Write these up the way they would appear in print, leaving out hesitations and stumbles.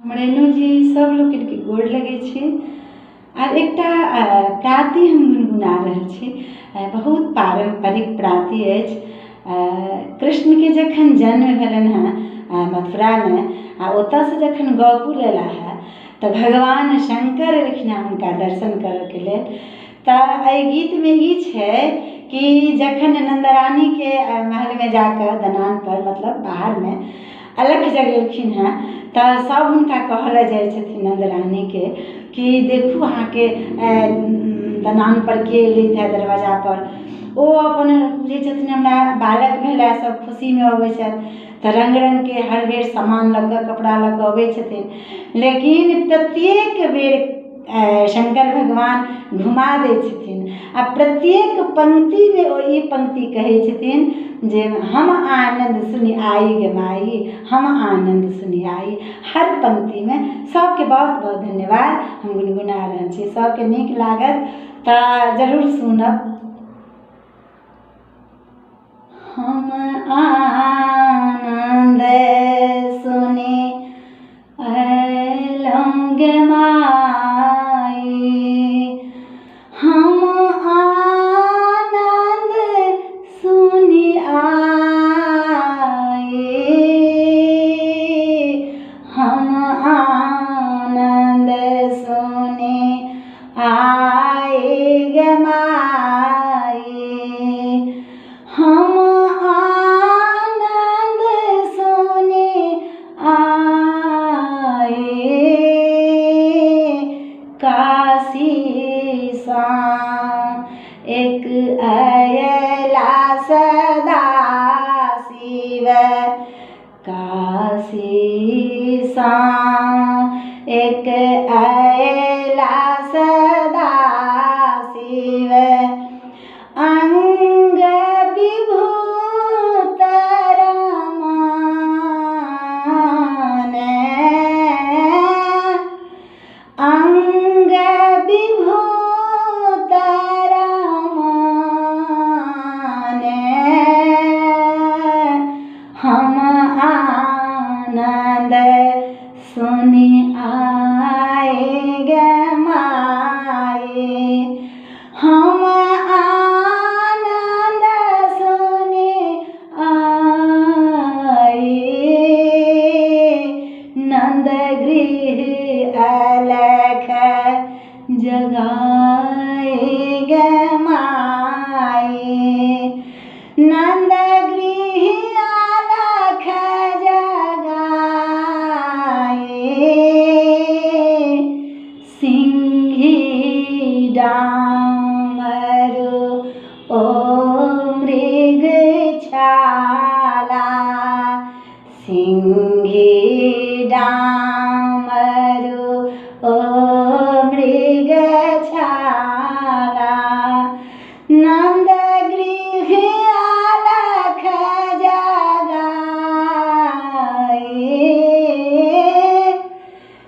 रेणु जी सब लोग के गोड़ लगे छी। आर एकटा प्राति हम गुनगुना रहल छी, बहुत पारंपरिक प्राति अछि। कृष्ण के जखन जन्म भेलन हँ मथुरा में, आ ओतऽ से जखन गोकुल एला है तऽ भगवान शंकर एलखिन हँ हुनका दर्शन करऽ के लेल। तऽ एहि गीत में ई छै कि जखन नंदरानी के महल में जाकर दलान पर मतलब बाहर में अलख जगेलखिन हँ तऽ सब हुनका कहले जाइ छथिन नंदरानी के कि देखू अहाँ के दलान पर के एलथि है दरवाजा पर। ओ अपन बुझै छथिन हमरा बालक भेला, सब खुशी में अबै छथि तऽ रंग रंग के हर बेर सामान लऽ कऽ कपड़ा लऽ कऽ अबै छथिन। लेकिन प्रत्येक बेर शंकर भगवान घुमा दै छथिन आ प्रत्येक पंक्ति में ओ ई पंक्ति कहै छथिन जे हम आनंद सुनि आई गे माई, हम आनंद सुनि आई। हर पंक्ति में सबके बहुत बहुत धन्यवाद। हम गुनगुना रहल छी, सबके नीक लागत तऽ जरूर सुनब। हम आनंद सुनि अयलहुँ गे माई, हम आनंद सुनि आई, हम आनंद सुनि आई गे माई, हम आनंद सुनि आई। काशी सा एक अयला सदा शिव, काशी सा एक अयला सदा शिव, अंग विभूत रमान, अंग विभूत रमान, हम आनंद सुनि आई गे माई, हम आनंद सुनि आई। नंद गृह अलख जगाए गे माई, नंद गृह अलख जगाए। सिंही डामरू ओ मृग छाला, सिंही डामरू ओ मृग छाला, नंद गृह अलख जगाए,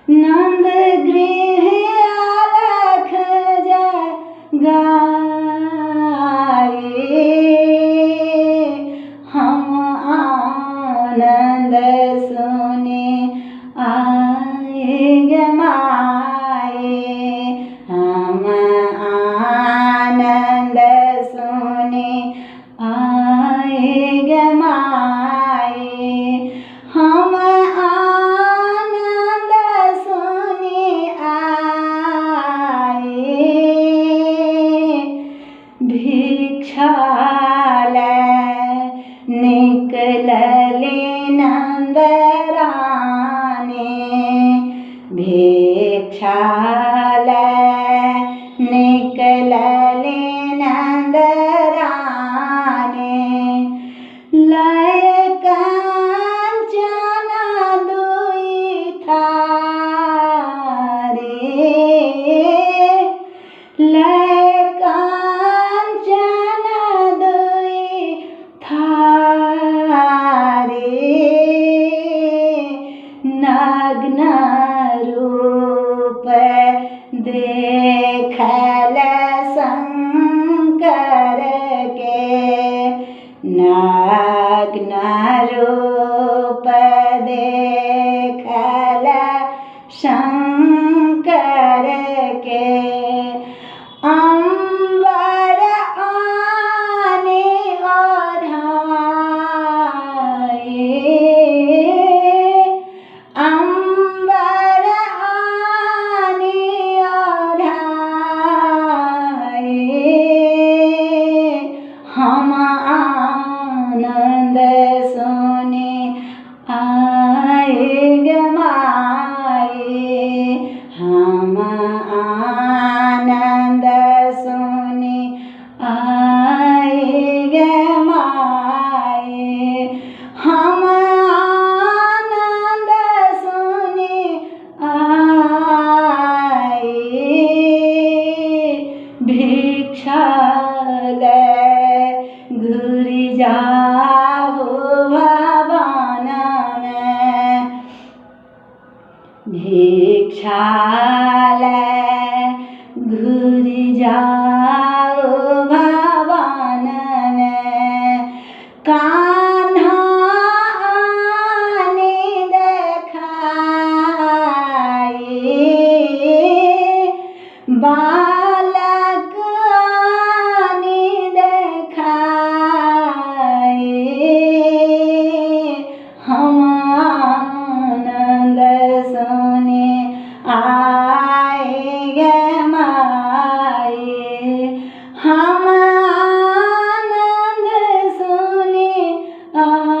नंद गृह अलख जगाए। हम आनंद सुनि आई गे माई, हम आनंद सुनि आई गे माई, हम आनंद सुनि आई। भिक्षा निकलली नंदरानी, भिक्षा निकलली नंदरानी, लय कंचन दुई थारी, लय कंचन दुई थारी, नग्न रूप देखल शंकर के, नग्न रूप देखल शंकर के। अंबर आने ओढ़ाए, अंबर आने ओढ़ाए, हम आनंद सुने आए गमाए, हम आनंद सुने आए गमाए, हम आनंद सुने आए। भिक्षा घुरी जाओ भवन में, भिक्षा घुरी जाओ भवन में, कान्हा आने देखाए, बालक आने देखाए, हम आनंद सुने आए गमाए, हम आनंद सुने आए।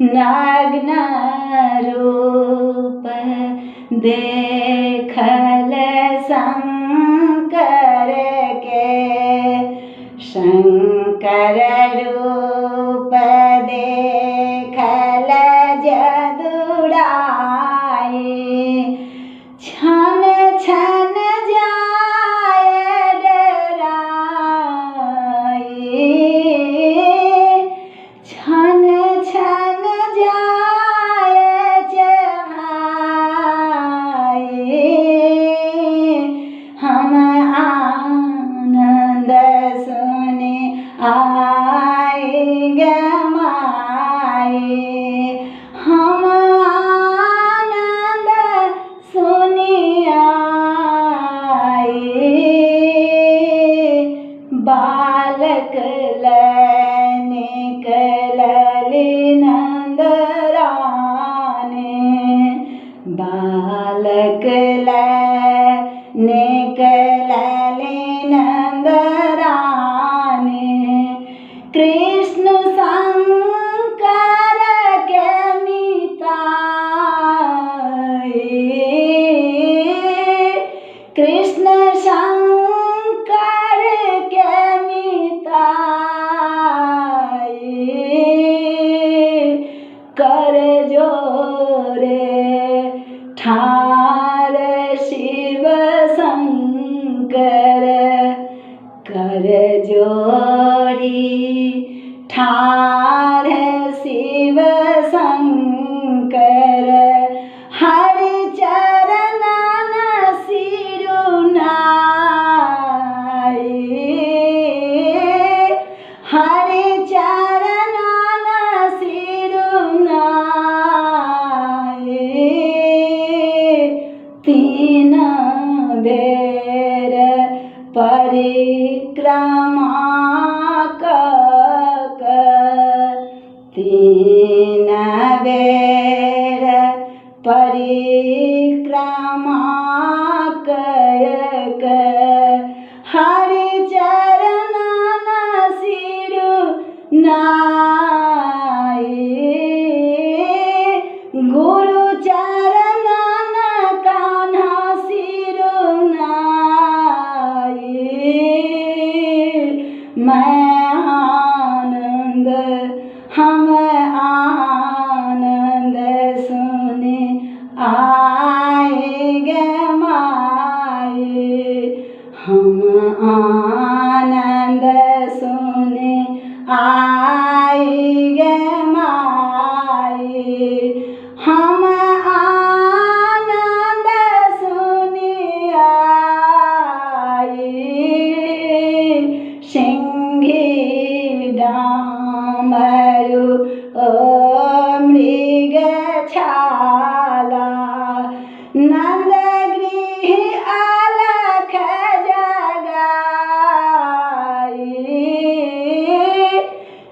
नग्न रूप देखल शंकर के, शंकर रूप देखल जदुराए, छन छन जाए डराए, छन छन जाए चढ़ाए, हम आनंद सुने आए गमाए, हम आनंद सुने आए। बालक निकलले नंदराने, बालक निकलले नंदराने, कृष्ण शंकर के मिताए, कृष्ण शंकर के मिताए, कर जोरे ठार शिव शंकर, कर जोड़ी ठार शिव शंकर, हरि चरणन सिरुनाए, हरि चरणन सिरुनाए, तीन बेर परिक्रमा कऽ, तीन बेर परिक्रमा कऽ, हरि चरणन सिरुनाए, गुरु चरणन कान्हा सिरुनाए,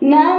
ना